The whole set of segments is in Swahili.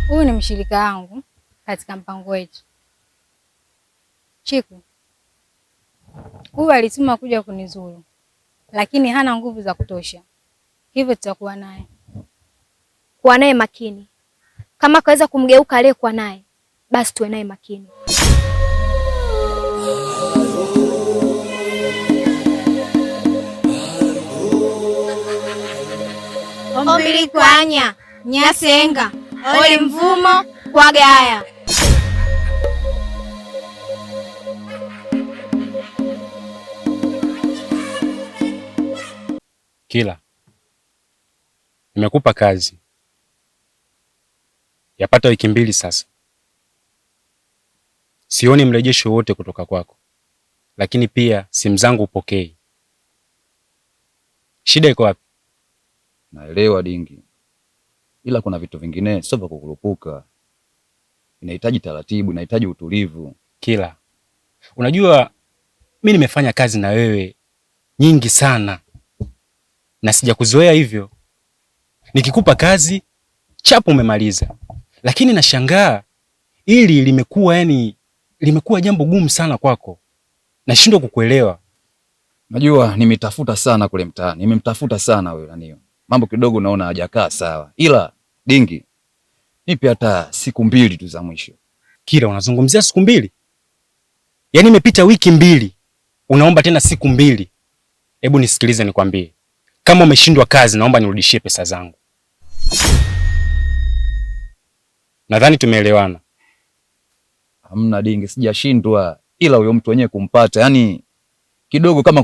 Huyu ni mshirika wangu katika mpango wetu. Chiku, huyu alituma kuja kunizuru, lakini hana nguvu za kutosha, hivyo tutakuwa naye. Kuwa naye makini. Kama kaweza kumgeuka aliyekuwa naye, basi tuwe naye makini. Ombili kwanya nyasenga oli mvumo kwa gaya. Kila, nimekupa kazi yapata wiki 2 sasa, sioni mrejesho wote kutoka kwako, lakini pia simu zangu upokei. Shida iko wapi? Naelewa Dingi, ila kuna vitu vingine sio vya kukurupuka. Inahitaji taratibu, inahitaji utulivu. Kila, unajua mimi nimefanya kazi na wewe nyingi sana na sijakuzoea hivyo. Nikikupa kazi chapo umemaliza, lakini nashangaa ili limekuwa jambo gumu sana kwako. Nashindwa kukuelewa. Najua nimetafuta sana kule mtaani, nimemtafuta sana wewe Nanio. Mambo kidogo naona hajakaa sawa. Ila Dingi, nipe hata siku 2 tu za mwisho. Kila, unazungumzia siku 2? Yaani imepita wiki 2, unaomba tena siku 2? Hebu nisikilize nikwambie. Kama umeshindwa kazi, naomba nirudishie pesa zangu. Nadhani tumeelewana. Hamna Dingi, sijashindwa. Ila huyo mtu wenyewe kumpata, yani kidogo kama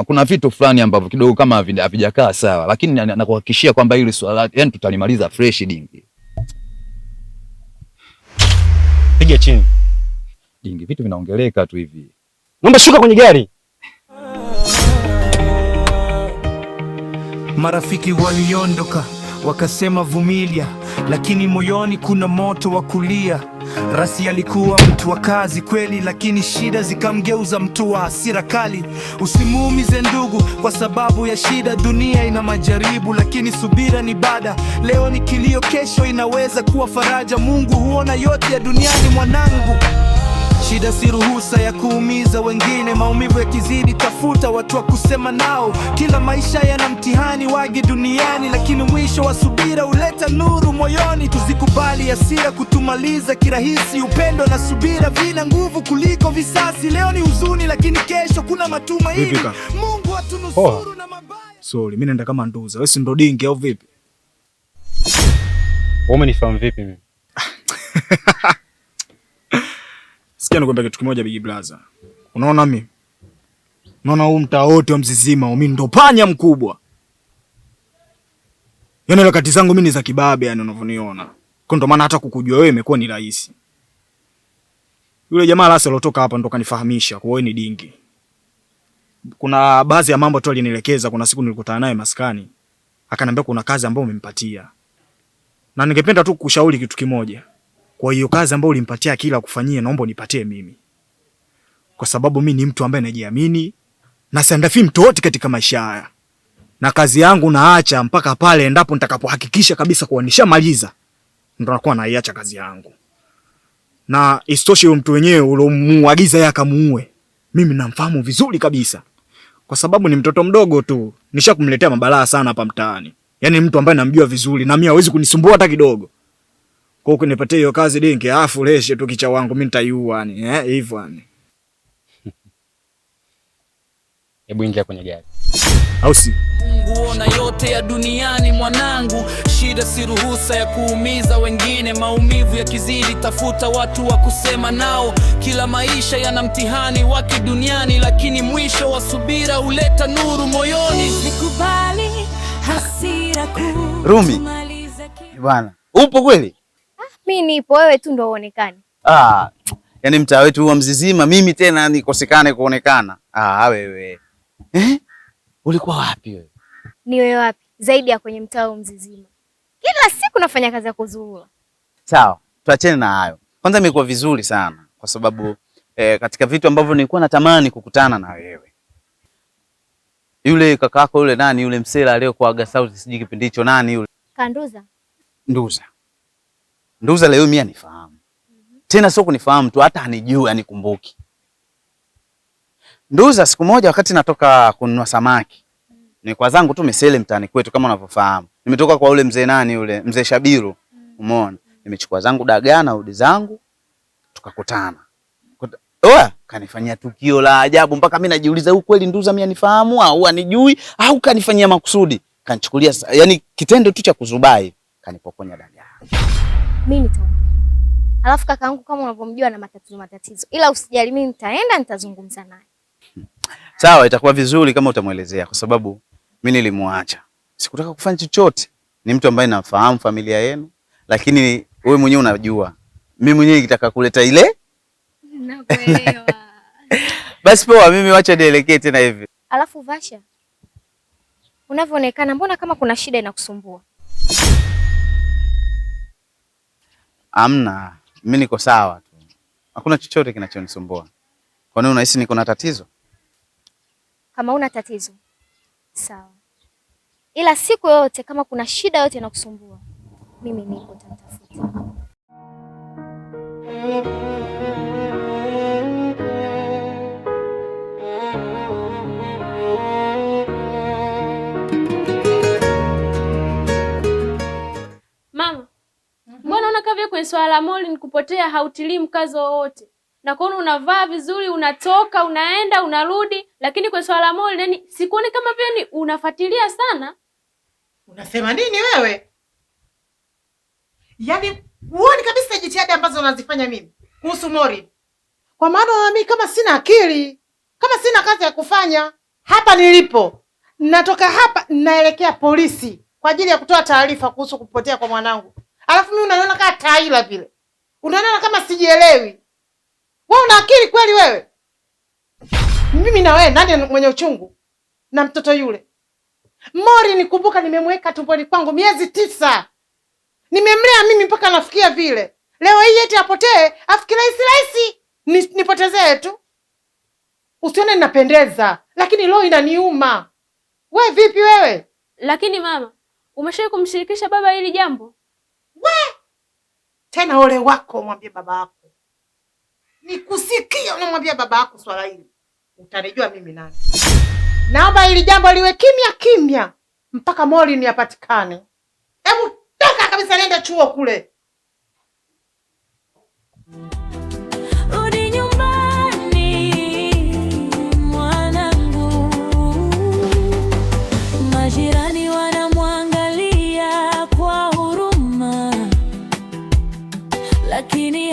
kuna vitu fulani ambavyo kidogo kama havijakaa sawa, lakini nakuhakikishia kwamba hili swala yani tutalimaliza fresh Dingi. Piga chini. Dingi, vitu vinaongeleka tu hivi. Naomba shuka kwenye gari. Marafiki waliondoka wakasema vumilia, lakini moyoni kuna moto wa kulia. Rasi alikuwa mtu wa kazi kweli, lakini shida zikamgeuza mtu wa hasira kali. Usimuumize ndugu kwa sababu ya shida, dunia ina majaribu, lakini subira ni bada. Leo ni kilio, kesho inaweza kuwa faraja. Mungu huona yote ya duniani mwanangu. Shida si ruhusa ya kuumiza wengine, maumivu yakizidi tafuta watu wa kusema nao. Kila maisha yana mtihani wage duniani, lakini mwisho wa subira huleta nuru moyoni. Tuzikubali hasira kutumaliza kirahisi, upendo na subira vina nguvu kuliko visasi. Leo ni huzuni, lakini kesho kuna matumaini. Mungu atunusuru na mabaya. Sorry, mimi naenda kama nduza. Wewe si ndo Dingi au vipi? Wewe umenifahamu vipi mimi? Sikia nikwambia kitu kimoja Big Brother. Unaona mimi? Unaona huu mtaa wote wa Mzizima, mimi ndo panya mkubwa. Yaani harakati zangu mimi ni za kibabe yani unavyoniona. Kwa ndo maana hata kukujua wewe imekuwa ni rahisi. Yule jamaa lasa alotoka hapa ndo kanifahamisha kwa wewe ni Dingi. Kuna baadhi ya mambo tu alinielekeza, kuna siku nilikutana naye maskani. Akaniambia kuna kazi ambayo umempatia. Na ningependa tu kukushauri kitu kimoja. Kwa hiyo kazi ambayo ulimpatia Kila kufanyia, naomba unipatie mimi. Kwa sababu mimi ni mtu ambaye najiamini na siandafi mtu wote katika maisha haya. Na kazi yangu naacha mpaka pale endapo nitakapohakikisha kabisa kuwa nishamaliza. Ndio nakuwa naiacha kazi yangu. Na isitoshe huyo mtu wenyewe ulomuagiza yeye akamuue, mimi namfahamu vizuri kabisa. Kwa sababu ni mtoto mdogo tu, nishakumletea mabalaa sana hapa mtaani. Yaani mtu ambaye namjua vizuri na mimi hawezi kunisumbua hata kidogo. Kwa hiyo kunipatia hiyo kazi Dingi, afu leshe tu kicha wangu mimi nitaiua yani. Hivyo yani. Hebu ingia kwenye gari. Au si? Mungu ona yote ya duniani mwanangu. Shida si ruhusa ya kuumiza wengine, maumivu yakizidi tafuta watu wa kusema nao. Kila maisha yana mtihani wake duniani, lakini mwisho wa subira huleta nuru moyoni. Nikubali hasira Rumi. Bwana, upo kweli? Mimi nipo, wewe tu ndo uonekane. Yaani mtaa wetu wa Mzizima mimi tena nikosekane kuonekana. Wewe. Ulikuwa wapi wewe? Ni wewe wapi? Zaidi ya kwenye mtaa wa Mzizima. Kila siku nafanya kazi ya kuzurura. Sawa, tuachane na hayo. Kwanza imekuwa vizuri sana kwa sababu katika vitu ambavyo nilikuwa natamani kukutana na wewe. Yule kakako yule nani yule msela aliyokuaga sauti sijui kipindi hicho nani yule? Kanduza. Nduza. Nduza leo mimi anifahamu. Tena sio kunifahamu tu, hata anijui, anikumbuki. Nduza siku moja wakati natoka kununua samaki. Ni kwa zangu tu misele mtaani kwetu kama unavyofahamu. Nimetoka kwa ule mzee nani ule, mzee Shabiru. Umeona? Nimechukua zangu dagaa na udi zangu tukakutana. Oa, kanifanyia tukio la ajabu mpaka mimi najiuliza huyu kweli Nduza mimi anifahamu au anijui au kanifanyia makusudi. Kanichukulia yani kitendo tu cha kuzubai, kanipokonya dagaa. Mimi nitaongea. Alafu kakaangu kama unavyomjua na matatizo. Ila usijali, mimi nitaenda nitazungumza naye. Sawa, itakuwa vizuri kama utamuelezea kwa sababu mimi nilimwacha. Sikutaka kufanya chochote. Ni mtu ambaye nafahamu familia yenu, lakini wewe mwenyewe unajua. Mimi mwenyewe nikitaka kuleta ile. Nakuelewa. Basi poa, mimi wacha nielekee tena hivi. Alafu Vasha, unavyoonekana mbona kama kuna shida inakusumbua? Amna, mimi niko sawa tu. Hakuna chochote kinachonisumbua. Kwa nini unahisi niko na tatizo? Kama una tatizo, sawa. Ila siku yote kama kuna shida yote inakusumbua, mimi nipo nitafuta. Mama, mbona unakaa vile kwenye swala la moli nikupotea hautilii mkazo wowote? Na kuona unavaa vizuri, unatoka, unaenda, unarudi, lakini kwenye swala la moli yani sikuoni kama vile ni unafuatilia sana. Unasema nini wewe? Yaani huoni kabisa jitihada ambazo unazifanya mimi kuhusu moli. Kwa maana mimi kama sina akili, kama sina kazi ya kufanya, hapa nilipo. Natoka hapa naelekea polisi kwa ajili ya kutoa taarifa kuhusu kupotea kwa mwanangu. Alafu mimi unaniona kama taila vile. Unaniona kama sijielewi. Wewe una akili kweli wewe? Mimi na wewe nani mwenye uchungu na mtoto yule? Mori nikumbuka nimemweka tumboni kwangu miezi 9. Nimemlea mimi mpaka nafikia vile. Leo hii eti apotee, afikiri rahisi nipotezee tu. Usione ninapendeza, lakini leo inaniuma. Wewe vipi wewe? Lakini mama, umeshawahi kumshirikisha baba hili jambo? Tena ole wako mwambie baba yako. Nikusikia unamwambia baba yako swala hili. Utanijua mimi nani. Naomba hili jambo liwe kimya kimya mpaka moli ni apatikane. Hebu toka kabisa nenda chuo kule. Rudi nyumbani mwanangu. Majirani wanamwangalia kwa huruma. Lakini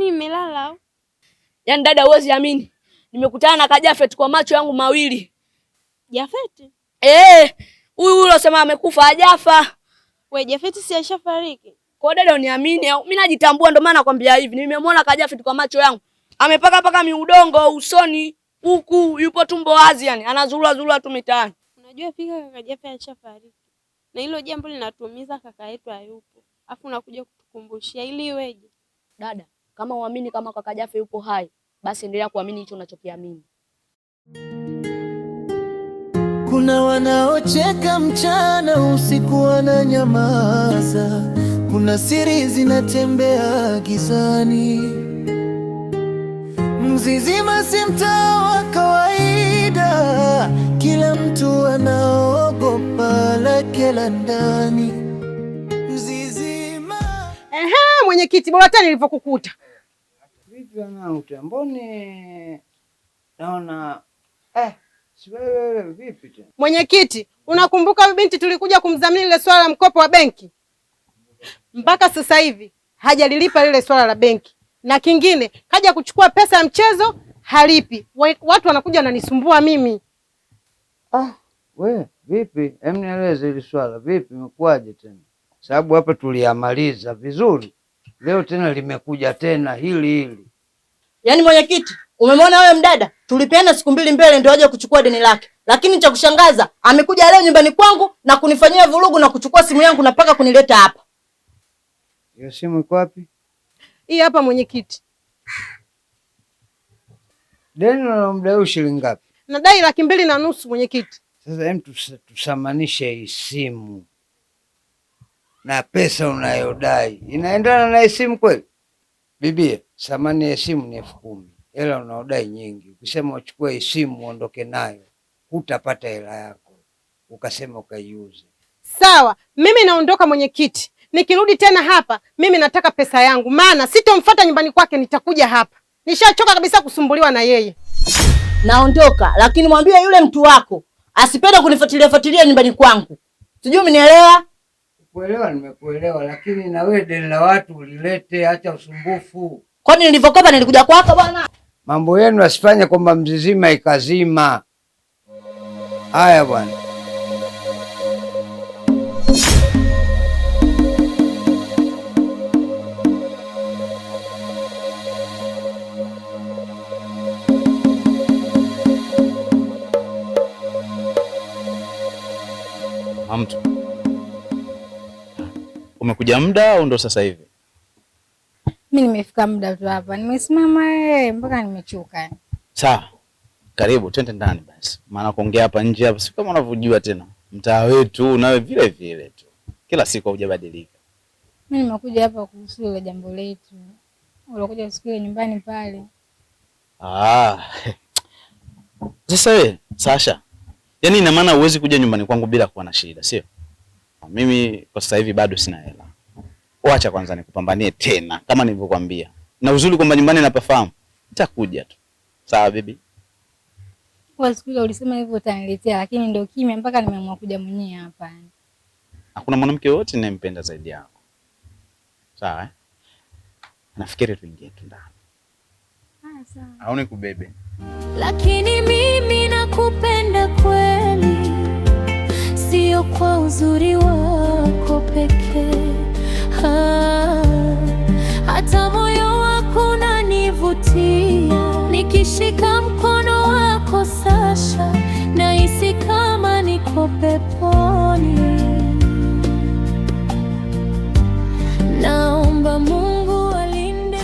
umelala? Yaani dada, huwezi amini. Nimekutana na Kajafet kwa macho yangu mawili. Jafet? Huyu unasema amekufa hajafa. Wewe Jafet si ashafariki? Kwa dada uniamini, mimi najitambua ndio maana nakwambia hivi. Nimemwona Kajafet kwa macho yangu. Amepaka miudongo usoni, huku yupo tumbo wazi yani, anazurura tu mitaani. Unajua fika kaka Jafet ashafariki. Na hilo jambo linatuumiza, kaka yetu hayupo. Afu unakuja kutukumbushia ili iweje? Dada, kama uamini kama kaka Jafet yupo hai, basi endelea kuamini hicho unachokiamini. Kuna wanaocheka mchana, usiku wananyamaza. Kuna siri zinatembea gizani. Mzizima si mtaa wa kawaida, kila mtu anaogopa lake la ndani. Mzizima. Mwenyekiti, bora tena nilivyokukuta. Vipi wanangu, mbone naona si wewe vipi tena? Mwenyekiti, unakumbuka huyu binti tulikuja kumdhamini ile swala la mkopo wa benki? Mpaka sasa hivi hajalilipa lile swala la benki. Na kingine, kaja kuchukua pesa ya mchezo, halipi. Watu wanakuja wananisumbua mimi. We vipi? Nieleze hili swala vipi, imekuwaje tena? Sababu hapa tuliamaliza vizuri, leo tena limekuja tena hili. Yaani mwenyekiti, umemwona wewe mdada? Tulipeana siku 2 mbele ndio aje kuchukua deni lake. Lakini cha kushangaza, amekuja leo nyumbani kwangu na kunifanyia vurugu na kuchukua simu yangu na paka kunileta hapa. Hiyo simu iko wapi? Hii hapa mwenyekiti. Deni unamdai shilingi ngapi? Nadai 2.5 mwenyekiti. Sasa tusamanishe hii simu na pesa unayodai inaendana na simu kweli? Bibia, thamani ya simu ni 10,000. Hela unaodai nyingi. Ukisema uchukue hii simu uondoke nayo, hutapata hela yako. Ukasema ukaiuze. Sawa, mimi naondoka mwenyekiti. Nikirudi tena hapa, mimi nataka pesa yangu. Maana sitomfuata nyumbani kwake, nitakuja hapa. Nishachoka kabisa kusumbuliwa na yeye. Naondoka, lakini mwambie yule mtu wako asipende kunifuatilia nyumbani kwangu. Sijui umenielewa? Kuelewa nimekuelewa, lakini na wewe deni la watu ulilete, acha usumbufu. Kwani nilivyokopa nilikuja kwako bwana? Mambo yenu asifanye kwamba mzizima ikazima. Haya bwana. Mtu umekuja muda au ndo sasa hivi? Mimi nimefika muda tu hapa. Nimesimama mpaka nimechoka. Sawa. Karibu twende ndani basi. Maana kuongea hapa nje hapa si kama unavyojua tena. Mtaa wetu nawe vile vile tu. Kila siku hujabadilika. Mimi nimekuja hapa kuhusu ile jambo letu. Ulikuja usikie nyumbani pale. Sasa wewe, Sasha. Yaani ina maana huwezi kuja nyumbani kwangu bila kuwa na shida, sio? Mimi kwa sasa hivi bado sina hela. Wacha kwanza nikupambanie tena kama nilivyokuambia. Na uzuri kwamba nyumbani napafahamu. Nitakuja tu. Sawa bibi? Kwa siku ile ulisema hivyo utaniletea, lakini ndio kimya mpaka nimeamua kuja mwenyewe hapa. Hakuna mwanamke wote ninayempenda zaidi yako. Sawa? Nafikiri tuingie tu ndani. Sawa. Au nikubebe? Lakini mimi nakupenda kweli, sio kwa uzuri wako pekee. Hata moyo wako unanivutia, nikishika mkono wako Sasha, nahisi kama niko peponi. Naomba Mungu alinde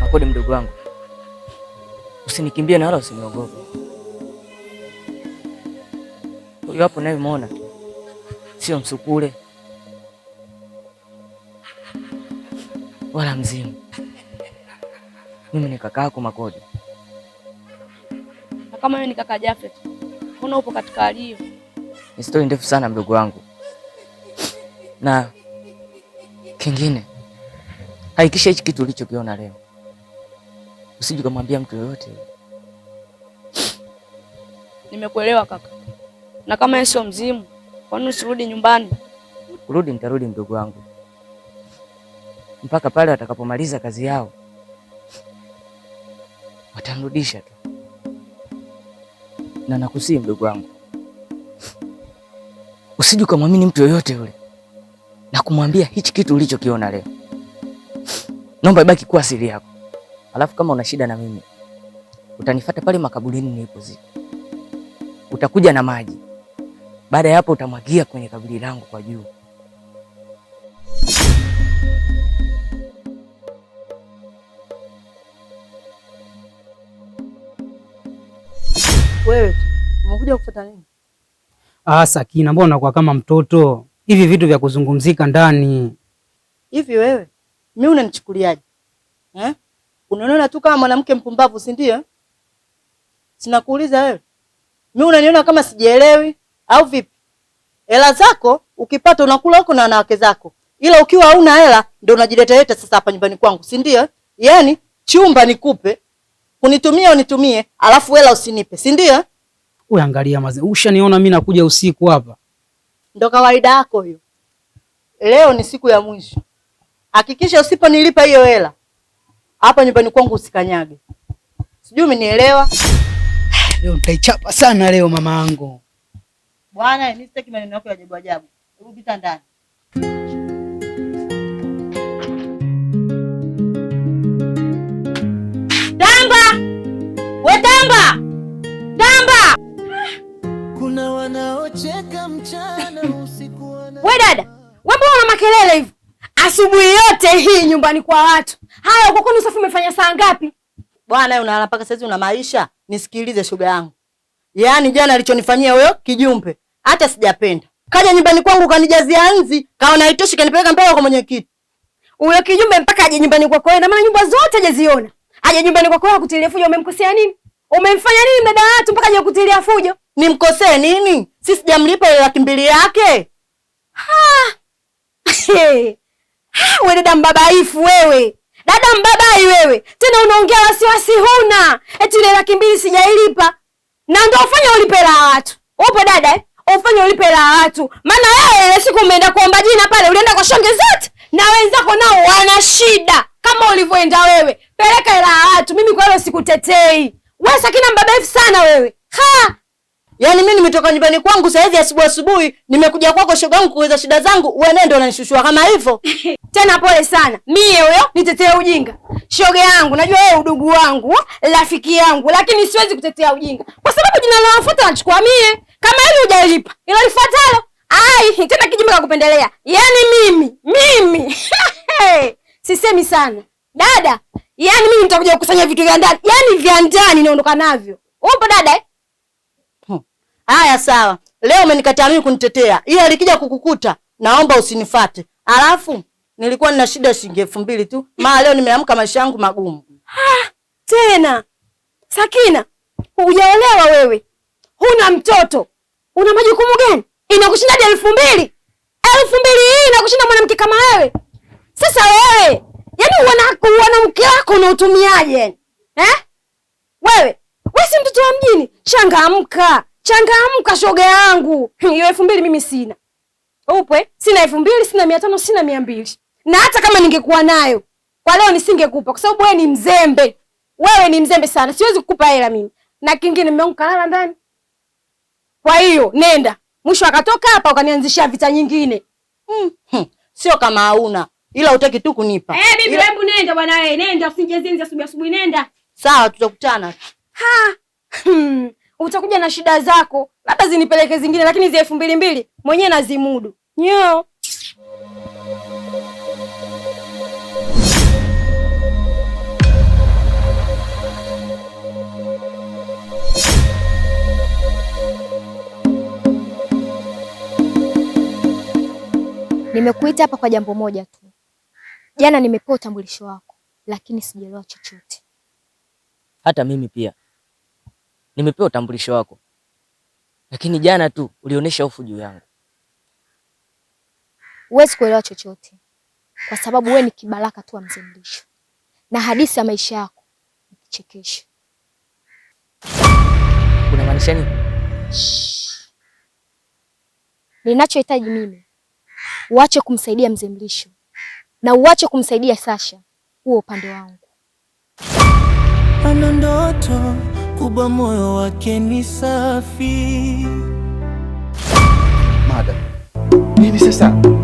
Makodi mdogo wangu, usinikimbie na wala usiniogope. Huyo hapo naye umeona, sio msukule wala mzimu. Mimi ni kaka yako Makodi. Na kama wewe ni kaka Jafet, mbona upo katika hali hiyo? Ni story ndefu sana mdogo wangu, na kingine, hakikisha hichi kitu ulichokiona leo usije kumwambia mtu yoyote. Nimekuelewa kaka. Na kama yeye sio mzimu, kwa nini usirudi nyumbani? Kurudi nitarudi mdogo wangu, mpaka pale watakapomaliza kazi yao. Watamrudisha tu. Na nakusii mdogo wangu, usije kumwamini mtu yoyote yule. na kumwambia hichi kitu ulichokiona leo. Naomba ibaki kuwa siri yako. Alafu kama una shida na mimi, utanifuata pale makaburini nilipozika. Utakuja na maji. Baada ya hapo utamwagia kwenye kaburi langu kwa juu. Wewe umekuja kufuata nini? Sakina, mbona unakuwa kama mtoto? Hivi vitu vya kuzungumzika ndani. Hivi wewe, mimi unanichukuliaje? Unaniona tu kama mwanamke mpumbavu, si ndio? Sinakuuliza wewe. Mimi unaniona kama sijielewi au vipi? Hela zako ukipata unakula huko na wanawake zako. Ila ukiwa hauna hela ndio unajileteleta sasa hapa nyumbani kwangu, si ndio? Yaani chumba nikupe, unitumie, alafu hela usinipe, si ndio? Wewe angalia mazee. Ushaniona mimi nakuja usiku hapa. Ndio kawaida yako hiyo. Leo ni siku ya mwisho. Hakikisha usiponilipa hiyo hela hapa nyumbani kwangu usikanyage. Sijui umenielewa? Leo nitaichapa sana leo mama yangu. Bwana, mimi sitaki maneno yako ya ajabu ajabu. Hebu pita ndani. Tamba! We Tamba! Tamba! Kuna wanaocheka mchana usiku We dada, wewe mbona una makelele hivi? Asubuhi yote hii nyumbani kwa watu. Haya, uko kwani usafi umefanya saa ngapi? Bwana, wewe unalala mpaka sasa una maisha. Nisikilize shoga yangu. Yaani jana alichonifanyia huyo kijumbe, hata sijapenda. Kaja nyumbani kwangu kanijazia nzi, kaona haitoshi kanipeleka mbele kwa mwenyekiti. Huyo kijumbe mpaka aje nyumbani kwako wewe, na maana nyumba zote hajaziona. Aje nyumbani kwako wewe kutilia fujo, umemkosea nini? Umemfanya nini dada watu mpaka aje kutilia fujo? Nimkosee nini? Sisi sijamlipa ile 200 yake. Wewe dada mbabaifu wewe. Dada mbabai wewe. Tena unaongea wasiwasi huna. Eti ile 200 sijailipa. Na ndio ufanye ulipe la watu. Upo dada Ufanye ulipe la watu. Maana wewe ile siku umeenda kuomba jina pale, ulienda kwa shonge zote. Na wenzako nao wana shida kama ulivyoenda wewe. Peleka la watu. Mimi kwa hiyo sikutetei. Wewe Sakina mbabaifu sana wewe. Yaani mimi nimetoka nyumbani kwangu saa hizi asubuhi nimekuja kwako shoga yangu kuweza shida zangu, wewe ndio unanishushua kama hivyo. Tena pole sana. Mie huyo nitetea ujinga. Shoga yangu, najua wewe udugu wangu, rafiki yangu, lakini siwezi kutetea ujinga. Kwa sababu jina linalofuata nachukua mie. Kama hili hujalipa, ilo lifuatalo, tena kijumbe kukupendelea. Yaani mimi. Sisemi sana. Dada, yaani mimi nitakuja kukusanya vitu vya ndani. Yaani vya ndani naondoka navyo. Upo dada? Haya sawa. Leo umenikataa mimi kunitetea. Ila likija kukukuta, naomba usinifuate. Alafu nilikuwa nina shida shilingi 2000 tu. Maana leo nimeamka maisha yangu magumu. Tena. Sakina, hujaolewa wewe. Huna mtoto. Una majukumu gani? Inakushinda 2000. 2000 hii inakushinda mwanamke kama wewe. Sasa wewe, yaani mwanamke wako unautumiaje? Wewe si mtoto wa mjini. Changamka shoga yangu. Hiyo 2000 mimi sina. Upwe, sina 2000, sina 500, sina 200. Na hata kama ningekuwa nayo, kwa leo nisingekupa kwa sababu wewe ni mzembe. Wewe ni mzembe sana. Siwezi kukupa hela mimi. Na kingine mume wangu kalala ndani. Kwa hiyo nenda. Mwisho akatoka hapa ukanianzishia vita nyingine. Sio kama hauna, ila hutaki tu kunipa. Bibi hebu nenda bwana wewe. Nenda usijezenze asubuhi nenda. Sawa, tutakutana. Utakuja na shida zako. Labda zinipeleke zingine lakini zi 2000 mwenyewe nazimudu. Nyo. Nimekuita hapa kwa jambo moja tu. Jana nimepewa utambulisho wako, lakini sijaelewa chochote. Hata mimi pia nimepewa utambulisho wako, lakini jana tu ulionyesha hofu juu yangu. Huwezi kuelewa chochote kwa sababu wewe ni kibaraka tu wa Mzee Mlisho, na hadithi ya maisha yako ni kichekesho. Unamaanisha nini? Ninachohitaji mimi, uache kumsaidia Mzee Mlisho na uache kumsaidia Sasha. Huo upande wangu. Ana ndoto kubwa, moyo wake ni safi. Madam, nini sasa?